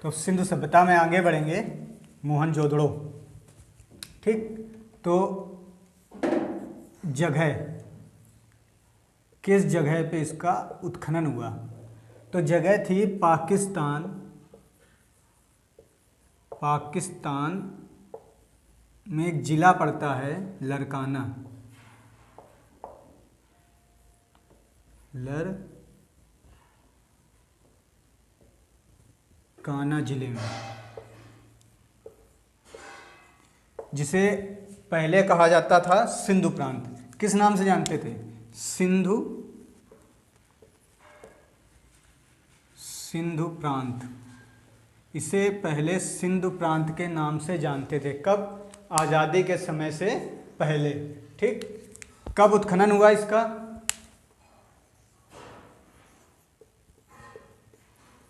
तो सिंधु सभ्यता में आगे बढ़ेंगे मोहनजोदड़ो। ठीक, तो जगह, किस जगह पे इसका उत्खनन हुआ? तो जगह थी पाकिस्तान में एक जिला पड़ता है लरकाना, लरकाना जिले में, जिसे पहले कहा जाता था सिंधु प्रांत। किस नाम से जानते थे? सिंधु प्रांत। इसे पहले सिंधु प्रांत के नाम से जानते थे। कब? आज़ादी के समय से पहले। ठीक, कब उत्खनन हुआ इसका?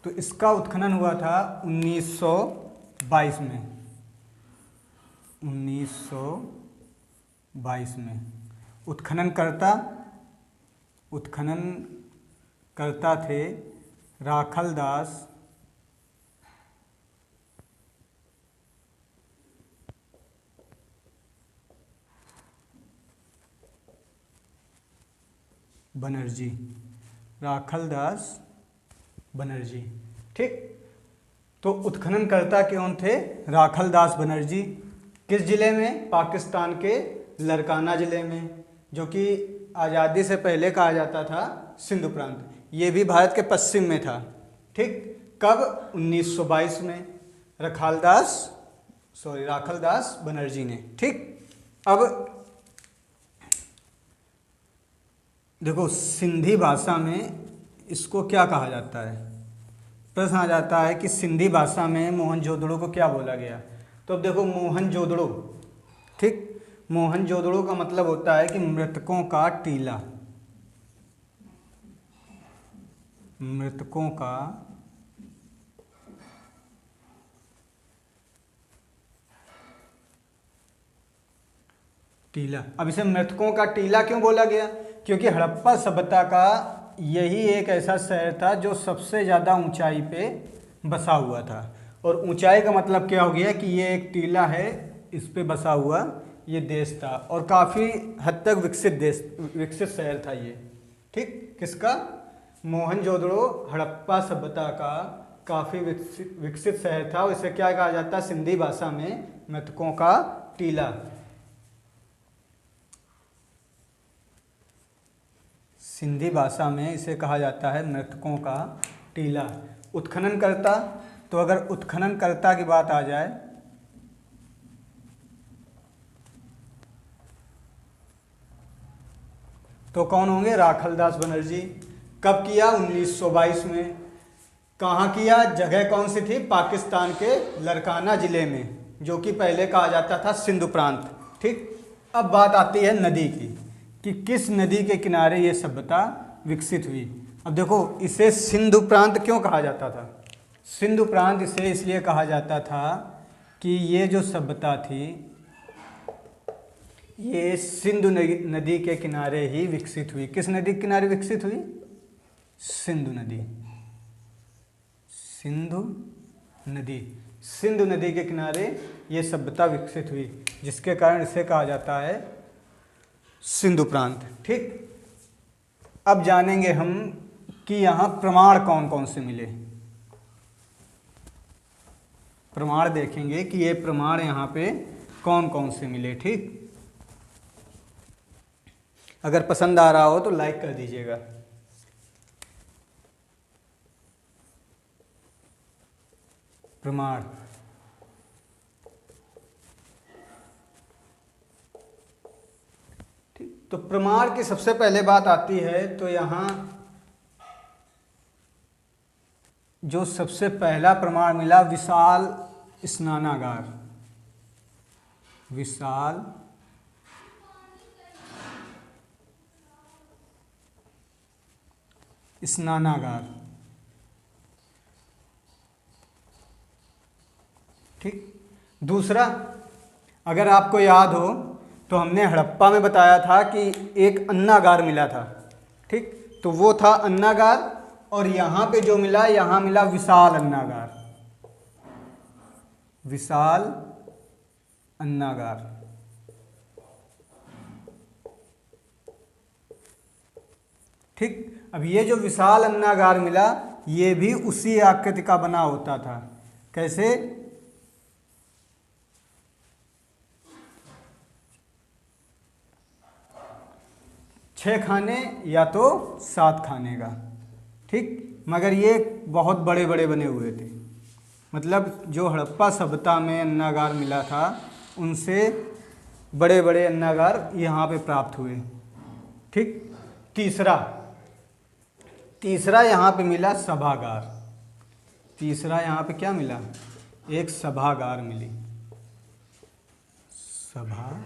तो इसका उत्खनन हुआ था 1922 में। 1922 में उत्खननकर्ता थे राखलदास बनर्जी। ठीक, तो उत्खननकर्ता कौन थे? राखलदास बनर्जी। किस जिले में? पाकिस्तान के लरकाना जिले में, जो कि आज़ादी से पहले कहा जाता था सिंधु प्रांत। ये भी भारत के पश्चिम में था। ठीक, कब? 1922 में राखलदास बनर्जी ने। ठीक, अब देखो सिंधी भाषा में इसको क्या कहा जाता है? प्रश्न आ जाता है कि सिंधी भाषा में मोहनजोदड़ो को क्या बोला गया? तो अब देखो मोहनजोदड़ो, ठीक, मोहनजोदड़ो का मतलब होता है कि मृतकों का टीला। मृतकों का टीला। अब इसे मृतकों का टीला क्यों बोला गया? क्योंकि हड़प्पा सभ्यता का यही एक ऐसा शहर था जो सबसे ज़्यादा ऊंचाई पे बसा हुआ था। और ऊंचाई का मतलब क्या हो गया कि ये एक टीला है, इस पे बसा हुआ ये देश था, और काफ़ी हद तक विकसित शहर था ये। ठीक, किसका? मोहनजोदड़ो हड़प्पा सभ्यता का काफ़ी विकसित शहर था, और इसे क्या कहा जाता है सिंधी भाषा में? मृतकों का टीला। सिंधी भाषा में इसे कहा जाता है मृतकों का टीला। उत्खननकर्ता, तो अगर उत्खननकर्ता की बात आ जाए तो कौन होंगे? राखलदास बनर्जी। कब किया? 1922 में। कहाँ किया? जगह कौन सी थी? पाकिस्तान के लरकाना जिले में, जो कि पहले कहा जाता था सिंधु प्रांत। ठीक, अब बात आती है नदी की, कि किस नदी के किनारे ये सभ्यता विकसित हुई। अब देखो इसे सिंधु प्रांत क्यों कहा जाता था? सिंधु प्रांत इसे इसलिए कहा जाता था कि ये जो सभ्यता थी ये सिंधु नदी के किनारे ही विकसित हुई। किस नदी के किनारे विकसित हुई? सिंधु नदी। सिंधु नदी के किनारे ये सभ्यता विकसित हुई, जिसके कारण इसे कहा जाता है सिंधु प्रांत। ठीक, अब जानेंगे हम कि यहाँ प्रमाण कौन कौन से मिले। प्रमाण देखेंगे कि ये प्रमाण यहाँ पे कौन कौन से मिले। ठीक, अगर पसंद आ रहा हो तो लाइक कर दीजिएगा। प्रमाण, तो प्रमाण की सबसे पहले बात आती है, तो यहाँ जो सबसे पहला प्रमाण मिला विशाल स्नानागार। विशाल स्नानागार। ठीक, दूसरा, अगर आपको याद हो तो हमने हड़प्पा में बताया था कि एक अन्नागार मिला था। ठीक, तो वो था अन्नागार, और यहाँ पे जो मिला, यहाँ मिला विशाल अन्नागार। विशाल अन्नागार। ठीक, अब ये जो विशाल अन्नागार मिला ये भी उसी आकृति का बना होता था। कैसे? 6 खाने या तो 7 खाने का। ठीक, मगर ये बहुत बड़े बड़े बने हुए थे। मतलब जो हड़प्पा सभ्यता में अन्नागार मिला था उनसे बड़े बड़े अन्नागार यहाँ पे प्राप्त हुए। ठीक, तीसरा यहाँ पे मिला सभागार। तीसरा यहाँ पे क्या मिला? एक सभागार मिली, सभागार।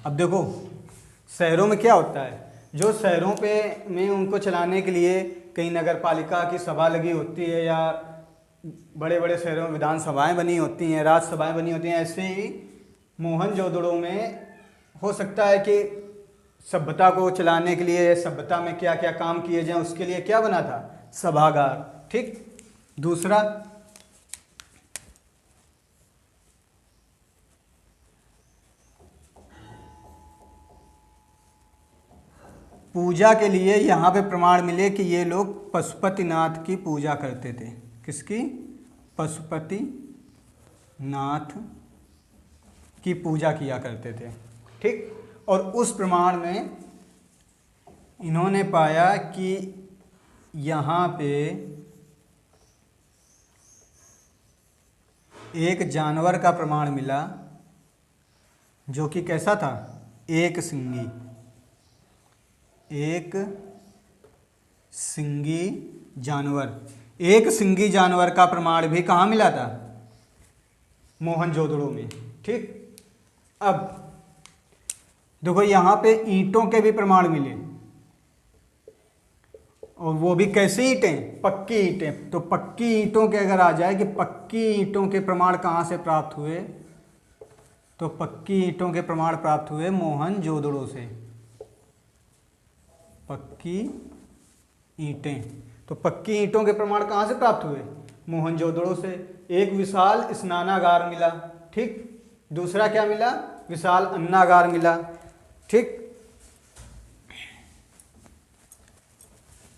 अब देखो शहरों में क्या होता है, जो शहरों पे में उनको चलाने के लिए कहीं नगर पालिका की सभा लगी होती है या बड़े बड़े शहरों में विधानसभाएं बनी होती हैं, राज्यसभाएं बनी होती हैं, ऐसे ही मोहनजोदड़ो में हो सकता है कि सभ्यता को चलाने के लिए सभ्यता में क्या क्या काम किए जाएं उसके लिए क्या बना था? सभागार। ठीक, दूसरा पूजा के लिए यहाँ पे प्रमाण मिले कि ये लोग पशुपतिनाथ की पूजा करते थे। किसकी? पशुपतिनाथ की पूजा किया करते थे। ठीक, और उस प्रमाण में इन्होंने पाया कि यहाँ पे एक जानवर का प्रमाण मिला जो कि कैसा था? एक सिंगी जानवर। एक सिंगी जानवर का प्रमाण भी कहाँ मिला था? मोहनजोदड़ो में। ठीक, अब देखो यहाँ पे ईंटों के भी प्रमाण मिले, और वो भी कैसी ईंटें? पक्की ईंटें। तो पक्की ईंटों के अगर आ जाए कि पक्की ईंटों के प्रमाण कहाँ से प्राप्त हुए, तो पक्की ईंटों के प्रमाण प्राप्त हुए मोहनजोदड़ो से। पक्की ईंटें, तो पक्की ईंटों के प्रमाण कहाँ से प्राप्त हुए? मोहनजोदड़ो से। एक विशाल स्नानागार मिला। ठीक, दूसरा क्या मिला? विशाल अन्नागार मिला। ठीक,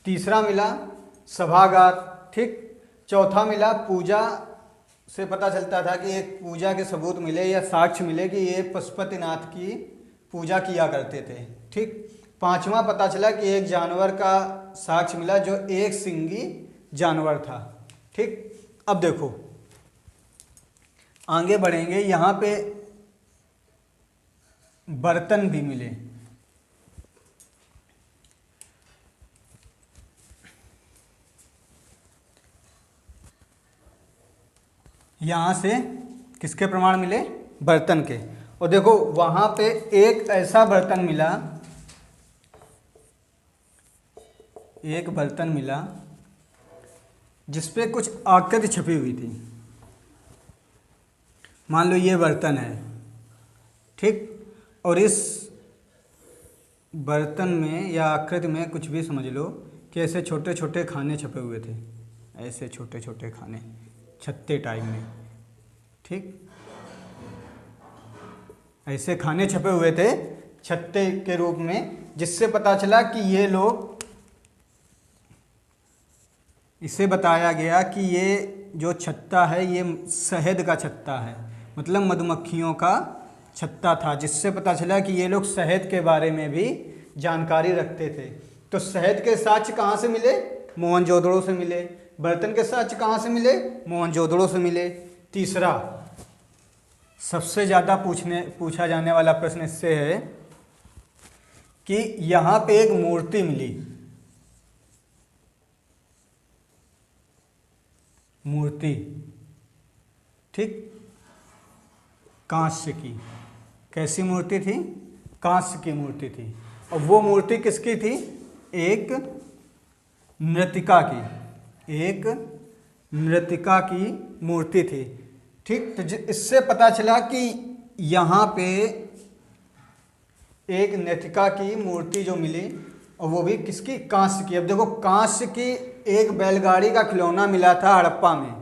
तीसरा मिला सभागार। ठीक, चौथा मिला पूजा से पता चलता था कि एक पूजा के सबूत मिले या साक्ष्य मिले कि ये पशुपतिनाथ की पूजा किया करते थे। ठीक, पांचवा पता चला कि एक जानवर का साक्ष्य मिला जो एक सिंगी जानवर था। ठीक, अब देखो आगे बढ़ेंगे, यहाँ पे बर्तन भी मिले। यहाँ से किसके प्रमाण मिले? बर्तन के। और देखो वहाँ पे एक ऐसा बर्तन मिला, एक बर्तन मिला जिसपे कुछ आकृति छपी हुई थी। मान लो ये बर्तन है। ठीक, और इस बर्तन में या आकृति में कुछ भी समझ लो कि ऐसे छोटे छोटे खाने छपे हुए थे, ऐसे छोटे छोटे खाने छत्ते टाइप में। ठीक, ऐसे खाने छपे हुए थे छत्ते के रूप में, जिससे पता चला कि ये लोग, इससे बताया गया कि ये जो छत्ता है ये शहद का छत्ता है, मतलब मधुमक्खियों का छत्ता था, जिससे पता चला कि ये लोग शहद के बारे में भी जानकारी रखते थे। तो शहद के साक्ष्य कहाँ से मिले? मोहनजोदड़ो से मिले। बर्तन के साक्ष्य कहाँ से मिले? मोहनजोदड़ो से मिले। तीसरा सबसे ज़्यादा पूछा जाने वाला प्रश्न इससे है कि यहाँ पे एक मूर्ति मिली, मूर्ति। ठीक, कांस्य की। कैसी मूर्ति थी? कांस्य की मूर्ति थी। और वो मूर्ति किसकी थी? एक नृतिका की, एक नृतिका की मूर्ति थी। ठीक, तो इससे पता चला कि यहाँ पे एक नृतिका की मूर्ति जो मिली, और वो भी किसकी? कांस्य की। अब देखो कांस्य की एक बैलगाड़ी का खिलौना मिला था हड़प्पा में,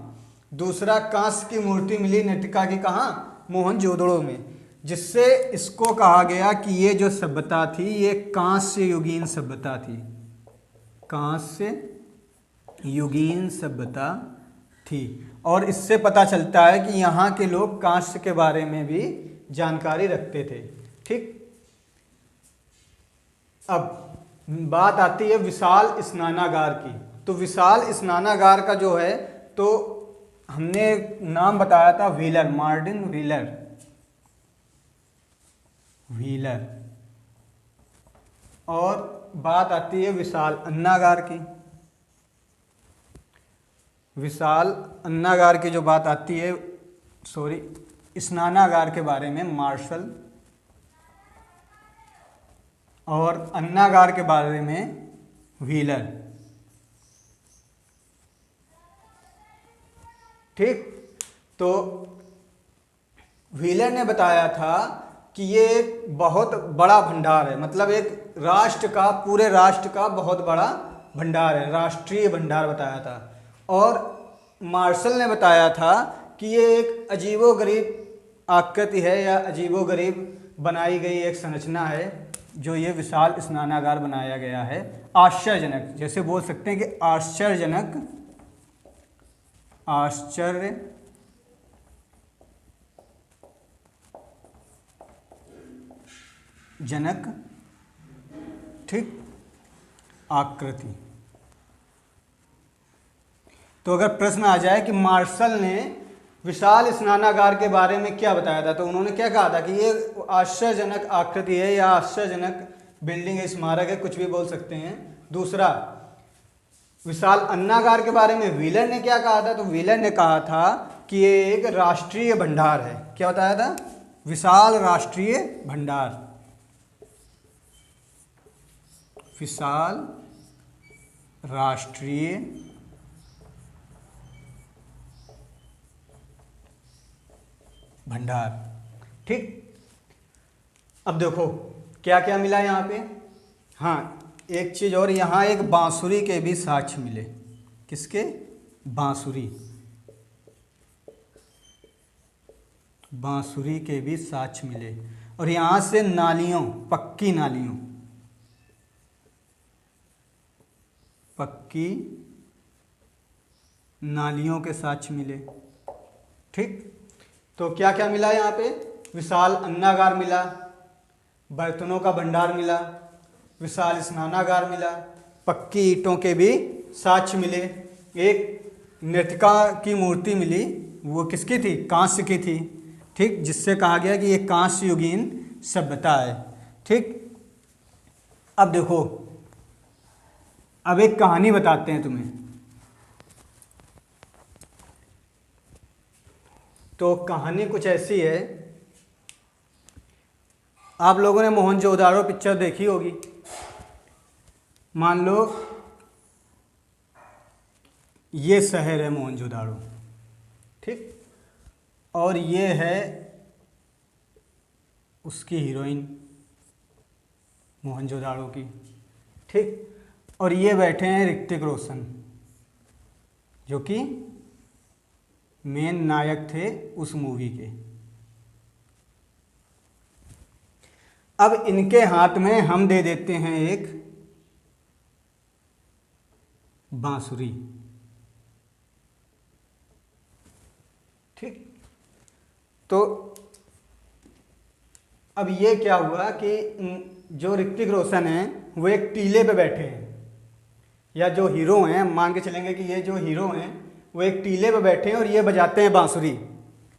दूसरा कांस्य की मूर्ति मिली नर्तिका की कहाँ, मोहनजोदड़ो में, जिससे इसको कहा गया कि ये जो सभ्यता थी ये कांस्य युगीन सभ्यता थी, कांस्य युगीन सभ्यता थी। और इससे पता चलता है कि यहाँ के लोग कांस्य के बारे में भी जानकारी रखते थे। ठीक, अब बात आती है विशाल स्नानागार की। तो विशाल स्नानागार का जो है, तो हमने नाम बताया था व्हीलर, मार्टिन व्हीलर। और बात आती है विशाल अन्नागार की। विशाल अन्नागार की जो बात आती है, स्नानागार के बारे में मार्शल, और अन्नागार के बारे में व्हीलर। ठीक, तो व्हीलर ने बताया था कि ये एक बहुत बड़ा भंडार है, मतलब एक राष्ट्र का, पूरे राष्ट्र का बहुत बड़ा भंडार है, राष्ट्रीय भंडार बताया था। और मार्शल ने बताया था कि ये एक अजीबोगरीब आकृति है या अजीबोगरीब बनाई गई एक संरचना है जो ये विशाल स्नानागार बनाया गया है। आश्चर्यजनक, जैसे बोल सकते हैं कि आश्चर्यजनक, जनक, ठीक, आकृति। तो अगर प्रश्न आ जाए कि मार्शल ने विशाल स्नानागार के बारे में क्या बताया था, तो उन्होंने क्या कहा था कि ये आश्चर्यजनक आकृति है या आश्चर्यजनक बिल्डिंग है, स्मारक है, कुछ भी बोल सकते हैं। दूसरा, विशाल अन्नागार के बारे में व्हीलर ने क्या कहा था, तो व्हीलर ने कहा था कि ये एक राष्ट्रीय भंडार है। क्या बताया था, विशाल राष्ट्रीय भंडार, विशाल राष्ट्रीय भंडार। ठीक, अब देखो क्या क्या मिला यहाँ पे। हाँ, एक चीज़ और, यहाँ एक बांसुरी के भी साक्ष्य मिले। किसके, बांसुरी, बांसुरी के भी साक्ष्य मिले। और यहाँ से नालियों, पक्की नालियों, पक्की नालियों के साक्ष्य मिले। ठीक, तो क्या क्या मिला यहाँ पे, विशाल अन्नागार मिला, बर्तनों का भंडार मिला, विशाल स्नानागार मिला, पक्की ईंटों के भी साक्ष्य मिले, एक नर्तिका की मूर्ति मिली, वो किसकी थी, कांस्य की थी। ठीक, जिससे कहा गया कि ये कांस्य युगीन सभ्यता है। ठीक, अब देखो, अब एक कहानी बताते हैं तुम्हें। तो कहानी कुछ ऐसी है, आप लोगों ने मोहनजोदाड़ो पिक्चर देखी होगी। मान लो ये शहर है मोहनजोदाड़ो, ठीक, और ये है उसकी हीरोइन मोहनजोदाड़ो की। ठीक, और ये बैठे हैं ऋतिक रोशन, जो कि मेन नायक थे उस मूवी के। अब इनके हाथ में हम दे देते हैं एक बांसुरी। ठीक, तो अब ये क्या हुआ कि जो ऋतिक रोशन है वो एक टीले पे बैठे हैं, या जो हीरो हैं, मान के चलेंगे कि ये जो हीरो हैं वो एक टीले पे बैठे हैं और ये बजाते हैं बांसुरी।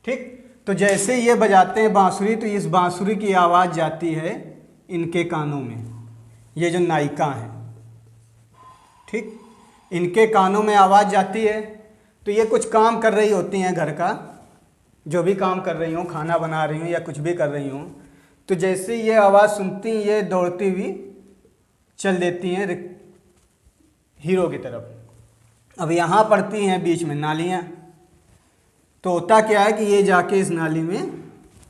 ठीक, तो जैसे ये बजाते हैं बांसुरी तो इस बांसुरी की आवाज़ जाती है इनके कानों में, ये जो नायिका हैं। ठीक, इनके कानों में आवाज़ जाती है, तो ये कुछ काम कर रही होती हैं घर का, जो भी काम कर रही हों, खाना बना रही हों या कुछ भी कर रही हों, तो जैसे ये आवाज़ सुनती हैं ये दौड़ती हुई चल देती हैं हीरो की तरफ। अब यहाँ पड़ती हैं बीच में नालियाँ, तो होता क्या है कि ये जाके इस नाली में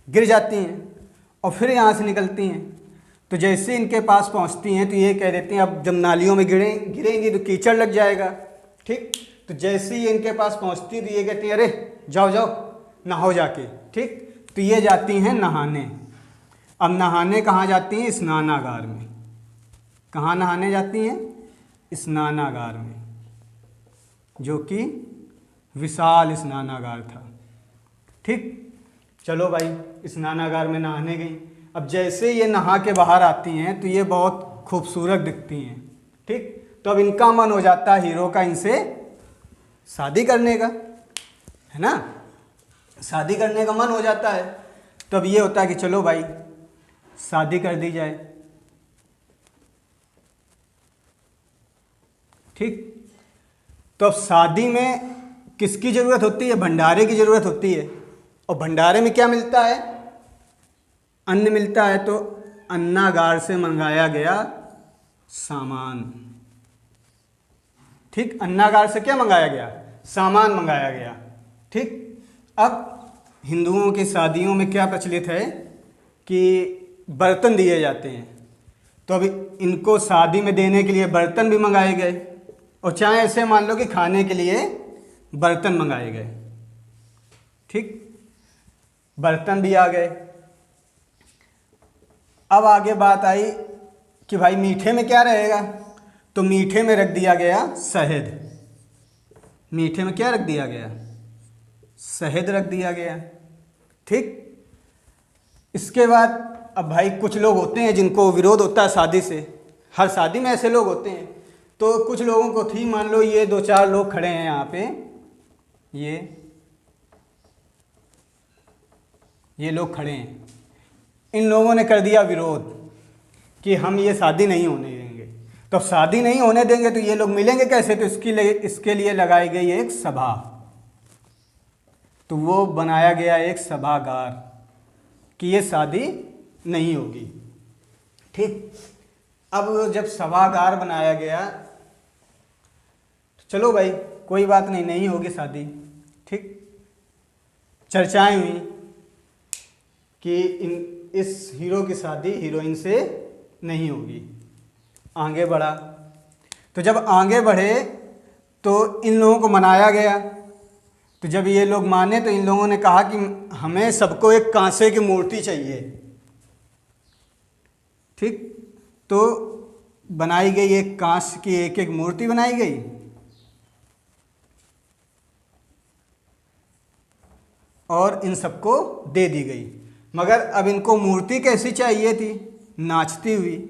गिर जाती हैं और फिर यहाँ से निकलती हैं। तो जैसे इनके पास पहुँचती हैं तो ये कह देती हैं अब जब नालियों में गिरेंगी तो कीचड़ लग जाएगा। ठीक, तो जैसे ही इनके पास पहुंचती तो ये कहती है अरे जाओ जाओ नहाओ जाके, ठीक। तो ये जाती हैं नहाने। अब नहाने कहाँ जाती हैं? स्नानागार में। कहाँ नहाने जाती हैं? स्नानागार में, जो कि विशाल स्नानागार था, ठीक। चलो भाई स्नानागार में नहाने गई। अब जैसे ये नहा के बाहर आती हैं तो ये बहुत खूबसूरत दिखती हैं, ठीक। तो अब इनका मन हो जाता है हीरो का इनसे शादी करने का, है ना, शादी करने का मन हो जाता है। तो अब ये होता है कि चलो भाई शादी कर दी जाए, ठीक। तो अब शादी में किसकी ज़रूरत होती है? भंडारे की ज़रूरत होती है। और भंडारे में क्या मिलता है? अन्न मिलता है। तो अन्नागार से मंगाया गया सामान, ठीक। अन्नागार से क्या मंगाया गया? सामान मंगाया गया, ठीक। अब हिंदुओं की शादियों में क्या प्रचलित है कि बर्तन दिए जाते हैं। तो अभी इनको शादी में देने के लिए बर्तन भी मंगाए गए, और चाहे ऐसे मान लो कि खाने के लिए बर्तन मंगाए गए, ठीक। बर्तन भी आ गए। अब आगे बात आई कि भाई मीठे में क्या रहेगा? तो मीठे में रख दिया गया शहद। मीठे में क्या रख दिया गया? शहद रख दिया गया, ठीक। इसके बाद अब भाई कुछ लोग होते हैं जिनको विरोध होता है शादी से। हर शादी में ऐसे लोग होते हैं। तो कुछ लोगों को थी, मान लो ये 2-4 लोग खड़े हैं यहाँ पे, ये लोग खड़े हैं। इन लोगों ने कर दिया विरोध कि हम ये शादी नहीं होने देंगे। तो अब शादी नहीं होने देंगे तो ये लोग मिलेंगे कैसे? तो इसके लिए लगाई गई एक सभा। तो वो बनाया गया एक सभागार कि ये शादी नहीं होगी, ठीक। अब जब सभागार बनाया गया तो चलो भाई कोई बात नहीं, नहीं होगी शादी, ठीक। चर्चाएं हुई कि इस हीरो की शादी हीरोइन से नहीं होगी। आगे बढ़ा। तो जब आगे बढ़े तो इन लोगों को मनाया गया। तो जब ये लोग माने तो इन लोगों ने कहा कि हमें सबको एक कांसे की मूर्ति चाहिए, ठीक। तो बनाई गई एक कांस की एक एक मूर्ति बनाई गई। और इन सबको दे दी गई। मगर अब इनको मूर्ति कैसी चाहिए थी? नाचती हुई।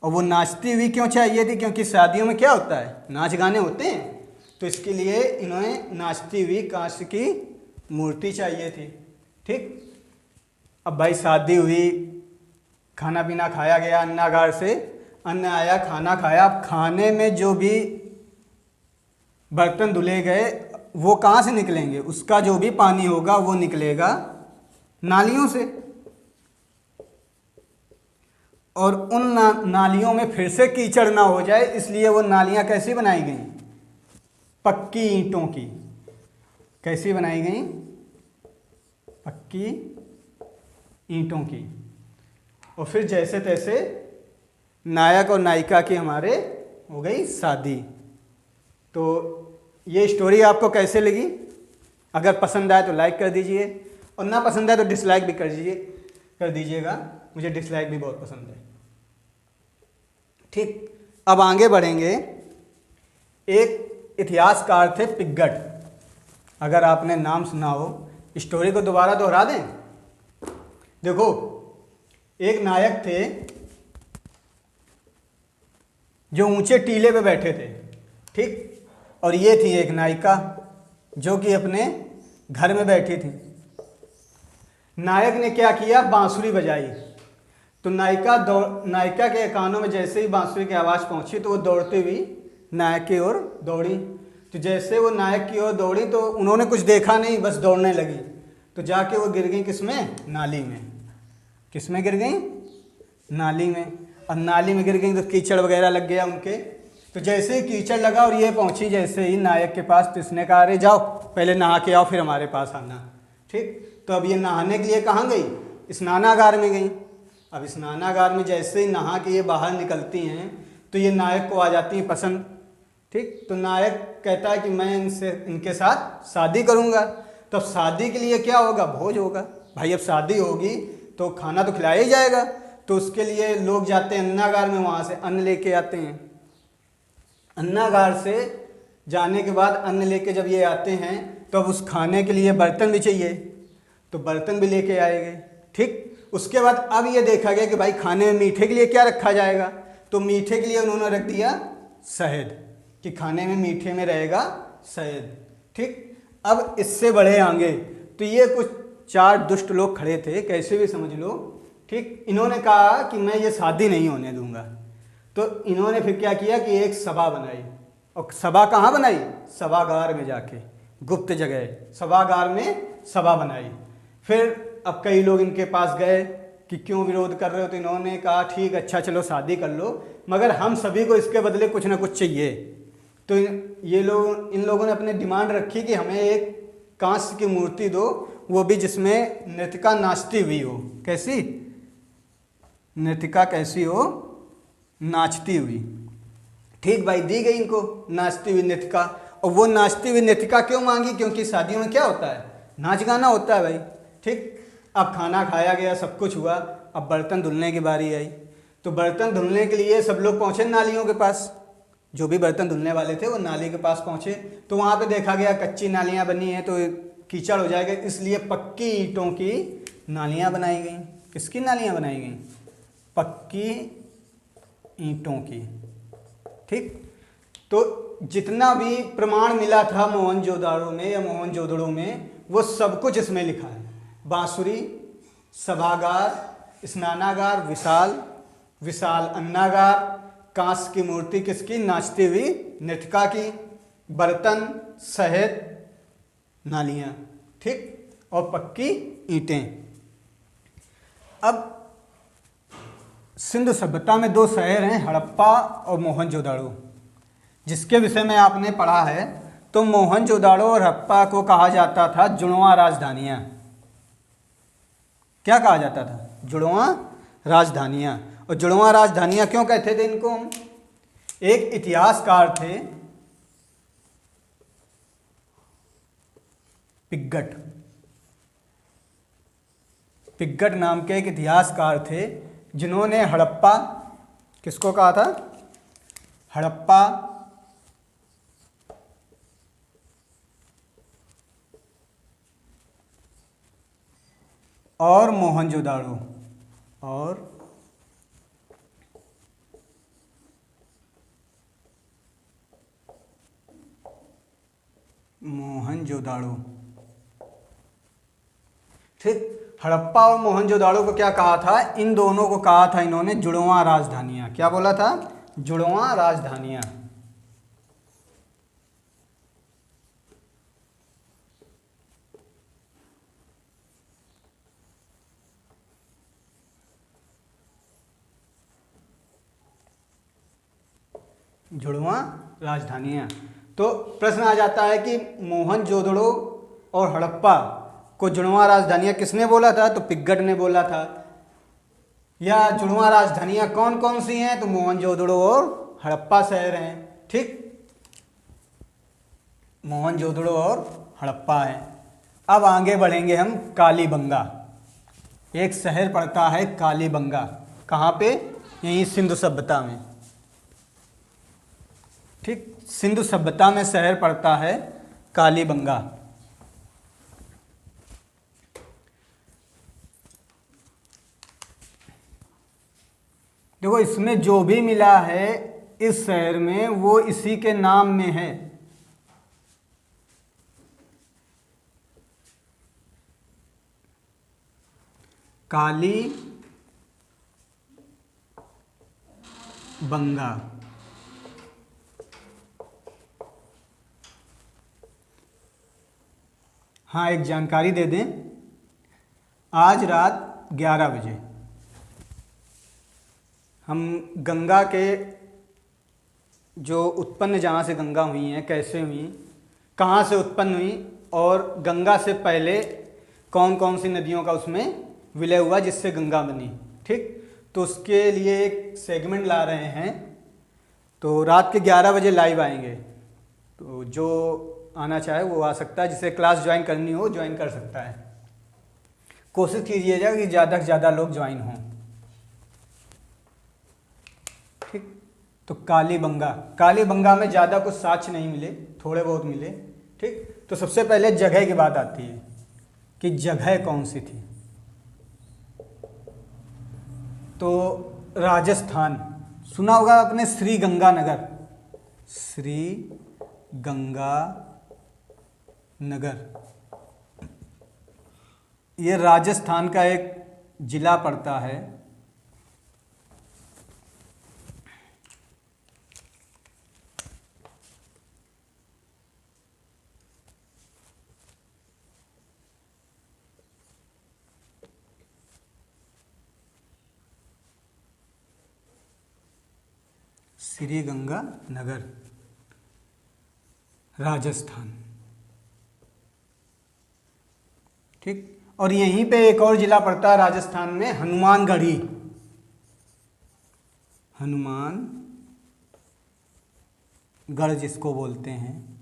और वो नाचती हुई क्यों चाहिए थी? क्योंकि शादियों में क्या होता है? नाच गाने होते हैं। तो इसके लिए इन्हें नाचती हुई कांच की मूर्ति चाहिए थी, ठीक। अब भाई शादी हुई, खाना पीना खाया गया, अन्नागार से अन्न आया, खाना खाया। अब खाने में जो भी बर्तन धुले गए वो कहाँ से निकलेंगे? उसका जो भी पानी होगा वो निकलेगा नालियों से। और उन नालियों में फिर से कीचड़ ना हो जाए इसलिए वो नालियाँ कैसी बनाई गई? पक्की ईंटों की। कैसी बनाई गई? पक्की ईंटों की। और फिर जैसे तैसे नायक और नायिका की हमारे हो गई शादी। तो ये स्टोरी आपको कैसे लगी? अगर पसंद आए तो लाइक कर दीजिए, और ना पसंद आए तो डिसलाइक भी कर दीजिएगा। मुझे डिसलाइक भी बहुत पसंद है, ठीक। अब आगे बढ़ेंगे। एक इतिहासकार थे पिग्गट, अगर आपने नाम सुना हो। स्टोरी को दोबारा दोहरा दें। देखो, एक नायक थे जो ऊंचे टीले पे बैठे थे, ठीक। और ये थी एक नायिका जो कि अपने घर में बैठी थी। नायक ने क्या किया? बांसुरी बजाई। तो नायिका के कानों में जैसे ही बांसुरी की आवाज़ पहुंची तो वो दौड़ती हुई नायक की ओर दौड़ी। तो जैसे वो नायक की ओर दौड़ी तो उन्होंने कुछ देखा नहीं, बस दौड़ने लगी। तो जाके वो गिर गई किसमें? नाली में। किसमें गिर गई? नाली में। और नाली में गिर गई तो कीचड़ वगैरह लग गया उनके। तो जैसे ही कीचड़ लगा और ये पहुंची जैसे ही नायक के पास, तो इसने कहा अरे जाओ पहले नहा के आओ फिर हमारे पास आना, ठीक। तो अब ये नहाने के लिए कहाँ गई? स्नानागार में गई। अब स्नानागार में जैसे ही नहा के ये बाहर निकलती हैं तो ये नायक को आ जाती हैं पसंद, ठीक। तो नायक कहता है कि मैं इनके साथ शादी करूंगा। तो अब शादी के लिए क्या होगा, भोज होगा। भाई अब शादी होगी तो खाना तो खिलाया ही जाएगा। तो उसके लिए लोग जाते हैं अन्नागार में, वहाँ से अन्न लेके आते हैं। अन्नागार से जाने के बाद अन्न लेके जब ये आते हैं तो अब उस खाने के लिए बर्तन भी चाहिए, तो बर्तन भी लेके आएंगे। ठीक। उसके बाद अब ये देखा गया कि भाई खाने में मीठे के लिए क्या रखा जाएगा, तो मीठे के लिए उन्होंने रख दिया शहद, कि खाने में मीठे में रहेगा शहद। ठीक। अब इससे बढ़े आगे तो ये कुछ 4 दुष्ट लोग खड़े थे, कैसे भी समझ लो। ठीक। इन्होंने कहा कि मैं ये शादी नहीं होने दूंगा। तो इन्होंने फिर क्या किया कि एक सभा बनाई। और सभा कहाँ बनाई, सभागार में जाके, गुप्त जगह सभागार में सभा बनाई। फिर अब कई लोग इनके पास गए कि क्यों विरोध कर रहे हो, तो इन्होंने कहा ठीक अच्छा चलो शादी कर लो, मगर हम सभी को इसके बदले कुछ ना कुछ चाहिए। तो इन लोगों ने अपने डिमांड रखी कि हमें एक कांस्य की मूर्ति दो, वो भी जिसमें नृतिका नाचती हुई हो। कैसी नृतिका, कैसी हो, नाचती हुई। ठीक भाई, दी गई इनको नाचती हुई नृतिका। और वो नाचती हुई नृतिका क्यों मांगी, क्योंकि शादियों में क्या होता है, नाच गाना होता है भाई। ठीक। अब खाना खाया गया, सब कुछ हुआ, अब बर्तन धुलने की बारी आई। तो बर्तन धुलने के लिए सब लोग पहुँचे नालियों के पास, जो भी बर्तन धुलने वाले थे वो नाली के पास पहुँचे। तो वहाँ पे देखा गया कच्ची नालियाँ बनी हैं तो कीचड़ हो जाएगा, इसलिए पक्की ईंटों की नालियाँ बनाई गई। किसकी नालियाँ बनाई गई, पक्की ईंटों की। ठीक। तो जितना भी प्रमाण मिला था मोहनजोदाड़ो में या मोहनजोदड़ो में, वो सब कुछ इसमें लिखा है। बांसुरी, सभागार, स्नानागार विशाल, विशाल अन्नागार, कांस्य की मूर्ति किसकी, नाचती हुई नृतिका की, बर्तन, शहद, नालियाँ। ठीक। और पक्की ईंटें। अब सिंधु सभ्यता में 2 शहर हैं, हड़प्पा और मोहनजोदाड़ो, जिसके विषय में आपने पढ़ा है। तो मोहनजोदाड़ो और हड़प्पा को कहा जाता था जुड़वां राजधानियाँ। क्या कहा जाता था, जुड़वां राजधानियाँ। और जुड़वां राजधानियाँ क्यों कहते थे इनको हम, एक इतिहासकार थे पिग्गट, पिग्गट नाम के एक इतिहासकार थे, जिन्होंने हड़प्पा, किसको कहा था, हड़प्पा और मोहनजोदाड़ो, और मोहनजोदाड़ो। ठीक। हड़प्पा और मोहनजोदाड़ो को क्या कहा था, इन दोनों को कहा था इन्होंने जुड़वां राजधानियां। क्या बोला था, जुड़वां राजधानियां। जुड़वां राजधानियां। तो प्रश्न आ जाता है कि मोहनजोदड़ो और हड़प्पा को जुड़वां राजधानियां किसने बोला था, तो पिग्गट ने बोला था। या जुड़वां राजधानियां कौन कौन सी हैं, तो मोहनजोदड़ो और हड़प्पा शहर हैं। ठीक। मोहनजोदड़ो और हड़प्पा है। अब आगे बढ़ेंगे हम, कालीबंगा। एक शहर पड़ता है कालीबंगा, कहाँ पे, यहीं सिंधु सभ्यता में। ठीक। सिंधु सभ्यता में शहर पड़ता है कालीबंगा। देखो इसमें जो भी मिला है इस शहर में वो इसी के नाम में है। काली बंगा। हाँ, एक जानकारी दे दें, आज रात 11 बजे हम गंगा के जो उत्पन्न, जहाँ से गंगा हुई हैं, कैसे हुई, कहाँ से उत्पन्न हुई, और गंगा से पहले कौन कौन सी नदियों का उसमें विलय हुआ जिससे गंगा बनी। ठीक। तो उसके लिए एक सेगमेंट ला रहे हैं, तो रात के 11 बजे लाइव आएंगे, तो जो आना चाहे वो आ सकता है, जिसे क्लास ज्वाइन करनी हो ज्वाइन कर सकता है। कोशिश कीजिएगा कि ज़्यादा से ज़्यादा लोग ज्वाइन हों। ठीक, तो कालीबंगा, कालीबंगा में ज़्यादा कुछ साक्ष्य नहीं मिले, थोड़े बहुत मिले। ठीक, तो सबसे पहले जगह की बात आती है कि जगह कौन सी थी। तो राजस्थान, सुना होगा आपने श्री गंगानगर, श्री गंगा नगर, ये राजस्थान का एक जिला पड़ता है। श्री गंगा नगर, राजस्थान। ठीक, और यहीं पे एक और जिला पड़ता है राजस्थान में, हनुमानगढ़ी, हनुमानगढ़ जिसको बोलते हैं।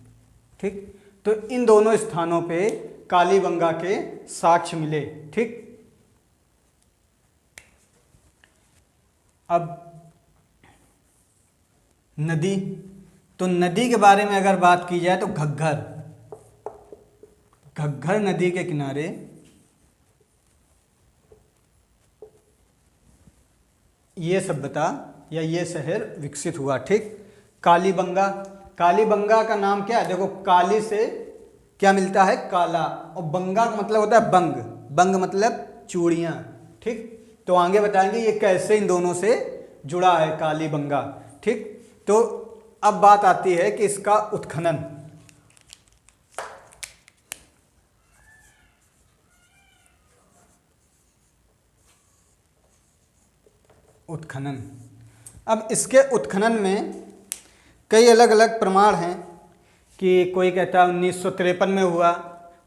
ठीक, तो इन दोनों स्थानों पे कालीबंगा के साक्ष्य मिले। ठीक, अब नदी, तो नदी के बारे में अगर बात की जाए तो घग्गर, घग्गर नदी के किनारे ये सभ्यता या ये शहर विकसित हुआ। ठीक, कालीबंगा, कालीबंगा का नाम क्या है, देखो काली से क्या मिलता है, काला, और बंगा का मतलब होता है बंग, बंग मतलब चूड़ियाँ। ठीक, तो आगे बताएंगे ये कैसे इन दोनों से जुड़ा है कालीबंगा। ठीक, तो अब बात आती है कि इसका उत्खनन, उत्खनन। अब इसके उत्खनन में कई अलग अलग प्रमाण हैं कि कोई कहता है 1953 में हुआ,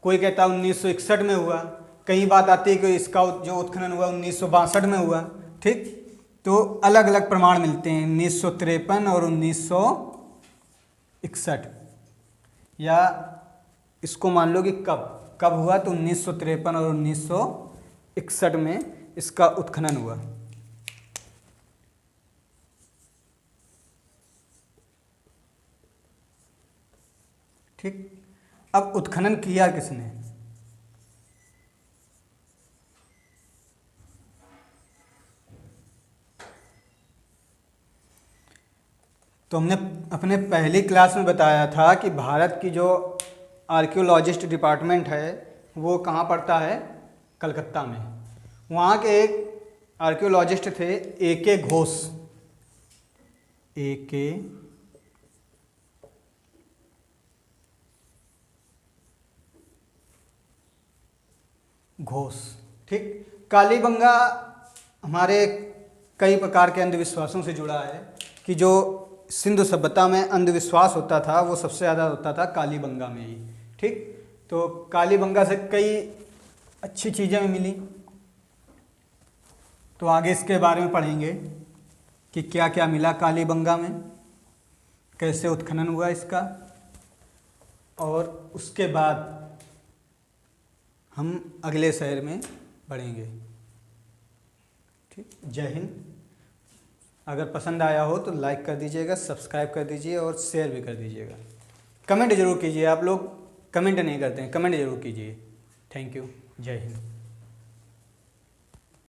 कोई कहता है 1961 में हुआ, कहीं बात आती है कि इसका जो उत्खनन हुआ 1962 में हुआ। ठीक, तो अलग अलग प्रमाण मिलते हैं, 1953 और 1961, या इसको मान लो कि कब कब हुआ, तो 1953 और 1961 में इसका उत्खनन हुआ। ठीक, अब उत्खनन किया किसने, तो हमने अपने पहली क्लास में बताया था कि भारत की जो आर्कियोलॉजिस्ट डिपार्टमेंट है वो कहाँ पड़ता है, कलकत्ता में। वहाँ के एक आर्कियोलॉजिस्ट थे A.K. घोष, A.K. घोष। ठीक, कालीबंगा हमारे कई प्रकार के अंधविश्वासों से जुड़ा है कि जो सिंधु सभ्यता में अंधविश्वास होता था वो सबसे ज़्यादा होता था कालीबंगा में ही। ठीक, तो कालीबंगा से कई अच्छी चीज़ें मिली, तो आगे इसके बारे में पढ़ेंगे कि क्या क्या मिला कालीबंगा में, कैसे उत्खनन हुआ इसका, और उसके बाद हम अगले शहर में बढ़ेंगे। ठीक, जय हिंद। अगर पसंद आया हो तो लाइक कर दीजिएगा, सब्सक्राइब कर दीजिए और शेयर भी कर दीजिएगा। कमेंट जरूर कीजिए, आप लोग कमेंट नहीं करते हैं, कमेंट जरूर कीजिए। थैंक यू, जय हिंद।